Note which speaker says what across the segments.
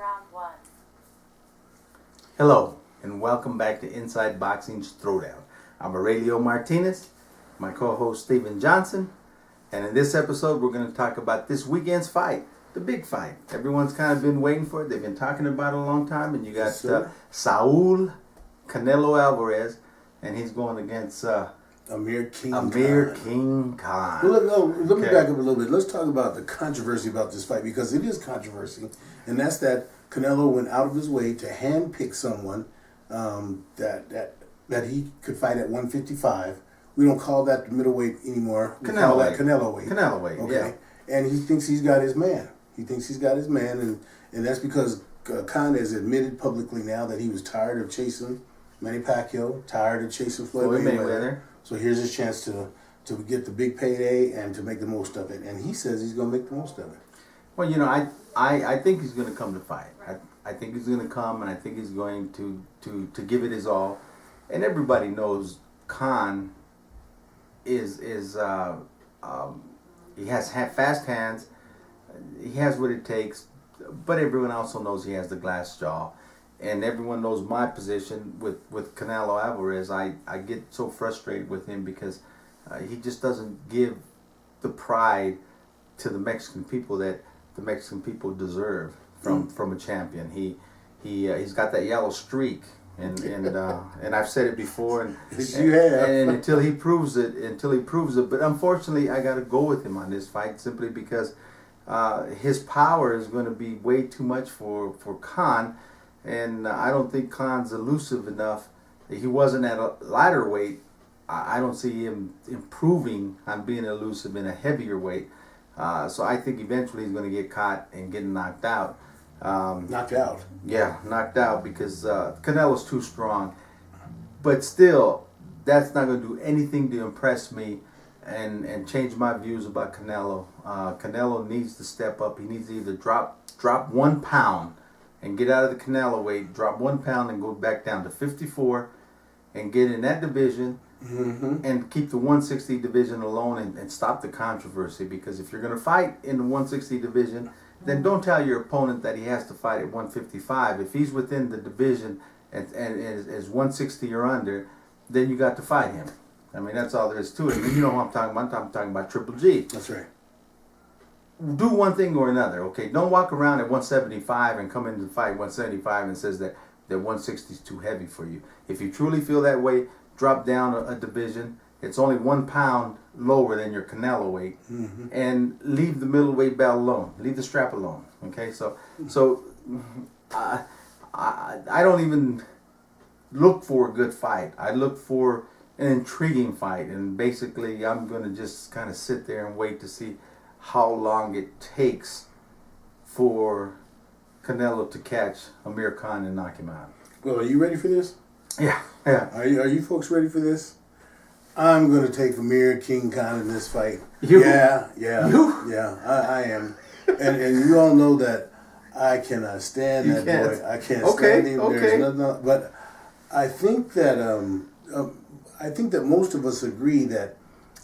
Speaker 1: Round 1.
Speaker 2: Hello, and welcome back to Inside Boxing's Throwdown. I'm Aurelio Martinez, my co-host Steven Johnson, and in this episode we're going to talk about this weekend's fight, the big fight. Everyone's kind of been waiting for it. They've been talking about it a long time, and you got Saul Canelo Alvarez, and he's going against
Speaker 3: Amir King
Speaker 2: Khan.
Speaker 3: Well, let me back up a little bit. Let's talk about the controversy about this fight, because it is controversy, and that's that Canelo went out of his way to handpick someone that he could fight at 155. We don't call that the middleweight anymore. We call that Canelo weight.
Speaker 2: Canelo weight,
Speaker 3: okay? Yeah. And he thinks he's got his man. And that's because Khan has admitted publicly now that he was tired of chasing Manny Pacquiao, tired of chasing Floyd Mayweather. So here's his chance to get the big payday and to make the most of it. And he says he's going to make the most of it.
Speaker 2: Well, you know, I think he's going to come to fight. I think he's going to come, and I think he's going to give it his all. And everybody knows Khan he has fast hands. He has what it takes, but everyone also knows he has the glass jaw. And everyone knows my position with Canelo Alvarez. I get so frustrated with him because he just doesn't give the pride to the Mexican people that the Mexican people deserve from a champion. He's got that yellow streak, and I've said it before, and until he proves it. But unfortunately, I got to go with him on this fight simply because his power is going to be way too much for Khan. And I don't think Khan's elusive enough. He wasn't at a lighter weight. I don't see him improving on being elusive in a heavier weight. So I think eventually he's going to get caught and get knocked out.
Speaker 3: Knocked out?
Speaker 2: Yeah, knocked out because Canelo's too strong. But still, that's not going to do anything to impress me and change my views about Canelo. Canelo needs to step up. He needs to either drop 1 pound and get out of the Canelo weight, drop 1 pound and go back down to 54 and get in that division and keep the 160 division alone and stop the controversy. Because if you're going to fight in the 160 division, then don't tell your opponent that he has to fight at 155. If he's within the division and is 160 or under, then you got to fight him. I mean, that's all there is to it. And you know what I'm talking about. I'm talking about Triple G.
Speaker 3: That's right.
Speaker 2: Do one thing or another, okay? Don't walk around at 175 and come into the fight 175 and says that 160 is too heavy for you. If you truly feel that way, drop down a division. It's only 1 pound lower than your Canelo weight, and leave the middleweight belt alone. Leave the strap alone, okay? So I don't even look for a good fight. I look for an intriguing fight, and basically I'm going to just kind of sit there and wait to see how long it takes for Canelo to catch Amir Khan and knock him out.
Speaker 3: Well, are you ready for this?
Speaker 2: Yeah.
Speaker 3: Are you folks ready for this? I'm going to take Amir King Khan in this fight.
Speaker 2: You?
Speaker 3: Yeah.
Speaker 2: You?
Speaker 3: Yeah, I am. And you all know that I cannot stand that boy. I can't stand him.
Speaker 2: Okay.
Speaker 3: There's nothing. But I think that most of us agree that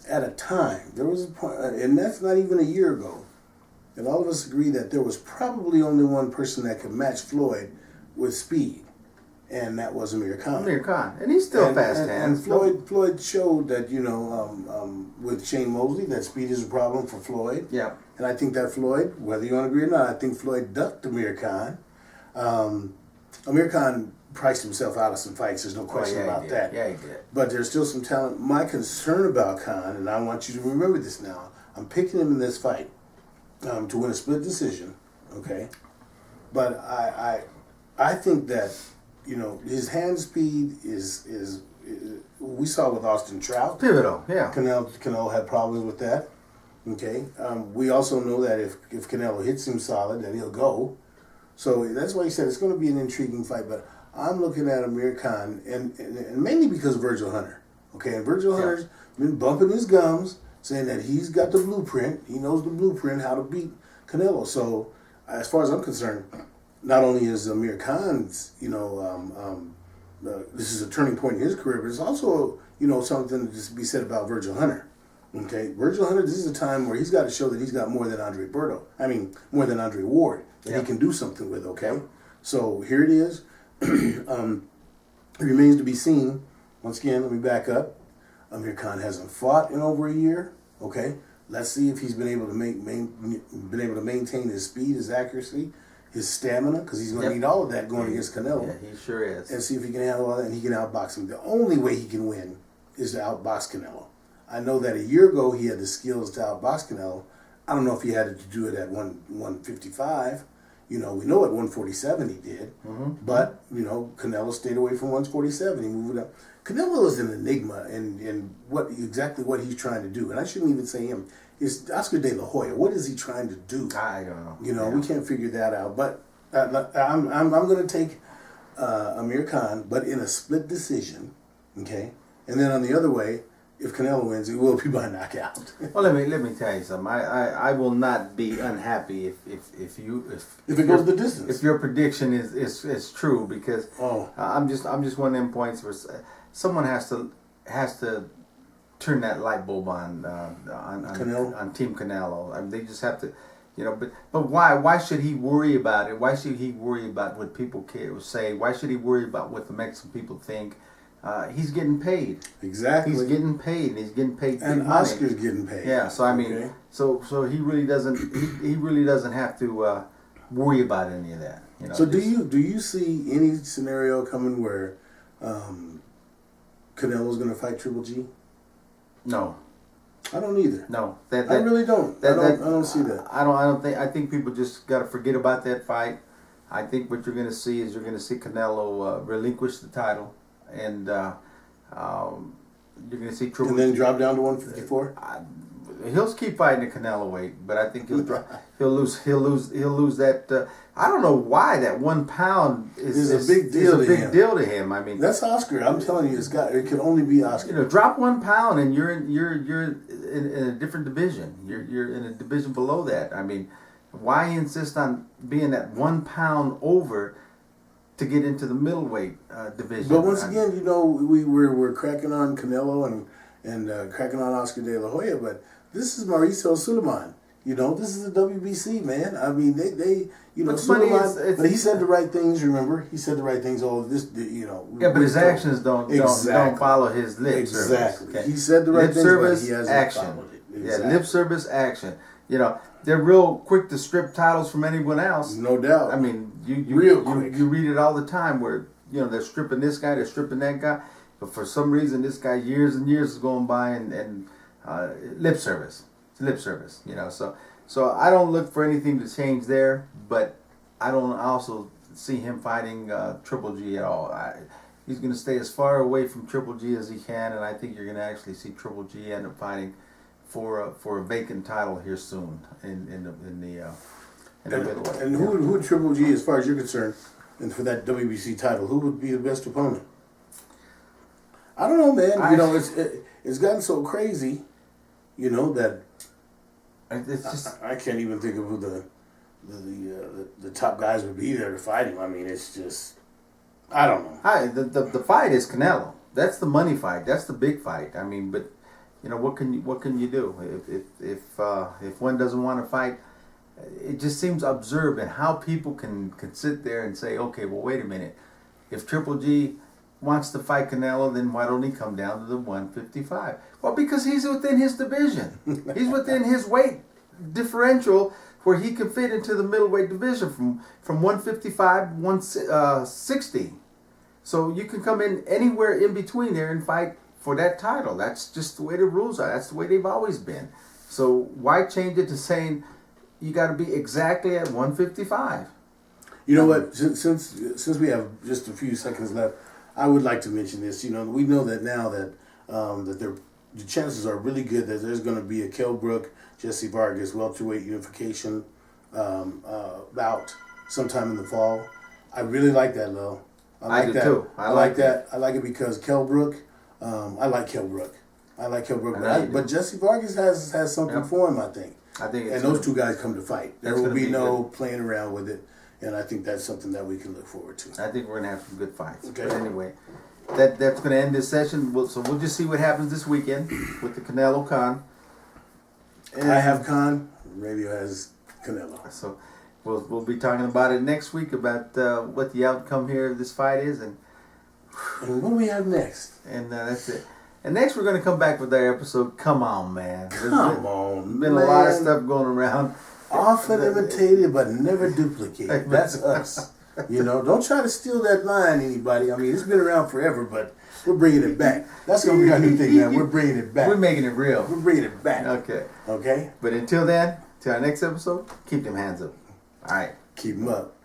Speaker 3: at a time, there was a point, and that's not even a year ago, and all of us agree that there was probably only one person that could match Floyd with speed, and that was Amir Khan.
Speaker 2: Amir Khan, and he's still fast hands.
Speaker 3: And Floyd showed that, with Shane Mosley, that speed is a problem for Floyd.
Speaker 2: Yeah.
Speaker 3: And I think that Floyd, whether you want to agree or not, I think Floyd ducked Amir Khan. Amir Khan priced himself out of some fights. There's no question about that.
Speaker 2: Yeah, he did.
Speaker 3: But there's still some talent. My concern about Khan, and I want you to remember this now, I'm picking him in this fight to win a split decision, okay? But I think that, his hand speed is we saw with Austin Trout.
Speaker 2: Pivotal, yeah.
Speaker 3: Canelo had problems with that, okay? We also know that if Canelo hits him solid, then he'll go. So that's why he said it's going to be an intriguing fight. But I'm looking at Amir Khan, and mainly because of Virgil Hunter. Okay, and Virgil Hunter's been bumping his gums, saying that he's got the blueprint. He knows the blueprint how to beat Canelo. So as far as I'm concerned, not only is Amir Khan's, this is a turning point in his career, but it's also, something to be said about Virgil Hunter. Okay, Virgil Hunter, this is a time where he's got to show that he's got more than Andre Ward. that
Speaker 2: Yep.
Speaker 3: he can do something with. Okay,
Speaker 2: Yep.
Speaker 3: so here it is. It remains to be seen. Once again, let me back up. Amir Khan hasn't fought in over a year. Okay, let's see if he's been able to maintain his speed, his accuracy, his stamina, because he's going to
Speaker 2: Yep.
Speaker 3: need all of that going against Canelo.
Speaker 2: Yeah, he sure is.
Speaker 3: And see if he can handle all that and he can outbox him. The only way he can win is to outbox Canelo. I know that a year ago he had the skills to outbox Canelo. I don't know if he had to do it at 155. You know, we know at 147 he did.
Speaker 2: Mm-hmm.
Speaker 3: But, you know, Canelo stayed away from 147. He moved it up. Canelo is an enigma in exactly what he's trying to do. And I shouldn't even say him. It's Oscar De La Hoya. What is he trying to do?
Speaker 2: I don't know.
Speaker 3: You know,
Speaker 2: Yeah.
Speaker 3: we can't figure that out. But I'm going to take Amir Khan, but in a split decision, okay? And then on the other way, if Canelo wins, it will be by knockout.
Speaker 2: Well, let me tell you something. I will not be unhappy if
Speaker 3: If it goes the distance.
Speaker 2: If your prediction is true, because I'm just one of them points where someone has to turn that light bulb on Team Canelo. I mean, they just have to, you know. But why should he worry about it? Why should he worry about what people say? Why should he worry about what the Mexican people think? He's getting paid.
Speaker 3: Exactly.
Speaker 2: He's getting paid. He's getting paid.
Speaker 3: And
Speaker 2: big money.
Speaker 3: Oscar's getting paid.
Speaker 2: Yeah. So I mean,
Speaker 3: okay.
Speaker 2: so he really doesn't. He really doesn't have to worry about any of that. You know,
Speaker 3: So do you see any scenario coming where Canelo's going to fight Triple G?
Speaker 2: No.
Speaker 3: I don't either.
Speaker 2: No.
Speaker 3: I really don't. I don't see that.
Speaker 2: I don't think. I think people just got to forget about that fight. I think what you're going to see is Canelo relinquish the title, and you're going to see Triple
Speaker 3: And then
Speaker 2: G
Speaker 3: drop down to 154.
Speaker 2: He'll keep fighting the Canelo weight, but I think he'll lose that. I don't know why that 1 pound is
Speaker 3: a big deal.
Speaker 2: Deal to him. I mean,
Speaker 3: that's Oscar. I'm telling you, it can only be Oscar.
Speaker 2: You know, drop 1 pound and you're in a different division. You're in a division below that. I mean, why insist on being that 1 pound over to get into the middleweight division?
Speaker 3: But once again, you know, we're cracking on Canelo and cracking on Oscar De La Hoya, but this is Mauricio Suleiman. You know, this is the WBC, man. I mean, they you know, Suleiman, but he said the right things. Remember, he said the right things. All of this, you know.
Speaker 2: Yeah, but his actions don't follow his lip service.
Speaker 3: Exactly. Okay? He said the right
Speaker 2: lip
Speaker 3: things,
Speaker 2: service,
Speaker 3: but he hasn't
Speaker 2: action.
Speaker 3: followed it.
Speaker 2: Exactly. Yeah, lip service, action. You know, they're real quick to strip titles from anyone else.
Speaker 3: No doubt.
Speaker 2: I mean, you read it all the time where, you know, they're stripping this guy, they're stripping that guy, but for some reason this guy years and years is going by and lip service. It's lip service, you know. So I don't look for anything to change there, but I don't also see him fighting Triple G at all. He's going to stay as far away from Triple G as he can, and I think you're going to actually see Triple G end up fighting for a vacant title here soon in the middleweight.
Speaker 3: And who would Triple G, as far as you're concerned, and for that WBC title, who would be the best opponent? I don't know, man. You know, it's gotten so crazy, you know, that
Speaker 2: it's just,
Speaker 3: I can't even think of who the top guys would be there to fight him. I mean, it's just, I don't know.
Speaker 2: The fight is Canelo. That's the money fight. That's the big fight. I mean, but you know, what can you do if one doesn't want to fight? It just seems absurd in how people can sit there and say, okay, well, wait a minute. If Triple G wants to fight Canelo, then why don't he come down to the 155? Well, because he's within his division. He's within his weight differential where he can fit into the middleweight division from 155 to 160. So you can come in anywhere in between there and fight for that title. That's just the way the rules are. That's the way they've always been. So why change it to saying you got to be exactly at 155?
Speaker 3: You know what? Since we have just a few seconds left, I would like to mention this. You know, we know that now that the chances are really good that there's going to be a Kell Brook, Jesse Vargas welterweight unification bout sometime in the fall. I really like that, though.
Speaker 2: I do too.
Speaker 3: I like that. I like it because Kell Brook. I like Kell Brook. But Jesse Vargas has something for him, I think. And those two guys come to fight. There will be no playing around with it. And I think that's something that we can look forward to.
Speaker 2: I think we're going to have some good fights.
Speaker 3: Okay.
Speaker 2: But anyway, that's going to end this session. So we'll just see what happens this weekend with the Canelo Khan.
Speaker 3: And I have Khan. Radio has Canelo.
Speaker 2: So we'll be talking about it next week about what the outcome here of this fight is, and
Speaker 3: what do we have next?
Speaker 2: And that's it. And next we're gonna come back with our episode. Come on, man.
Speaker 3: Come on,
Speaker 2: been a lot of stuff going around.
Speaker 3: Often imitated but never duplicated. That's us. You know, don't try to steal that line, anybody. I mean, it's been around forever, but we're bringing it back. That's gonna be our new thing, man. We're bringing it back.
Speaker 2: We're making it real.
Speaker 3: We're bringing it back.
Speaker 2: Okay.
Speaker 3: Okay.
Speaker 2: But until then, till our next episode, keep them hands up. All right.
Speaker 3: Keep them up.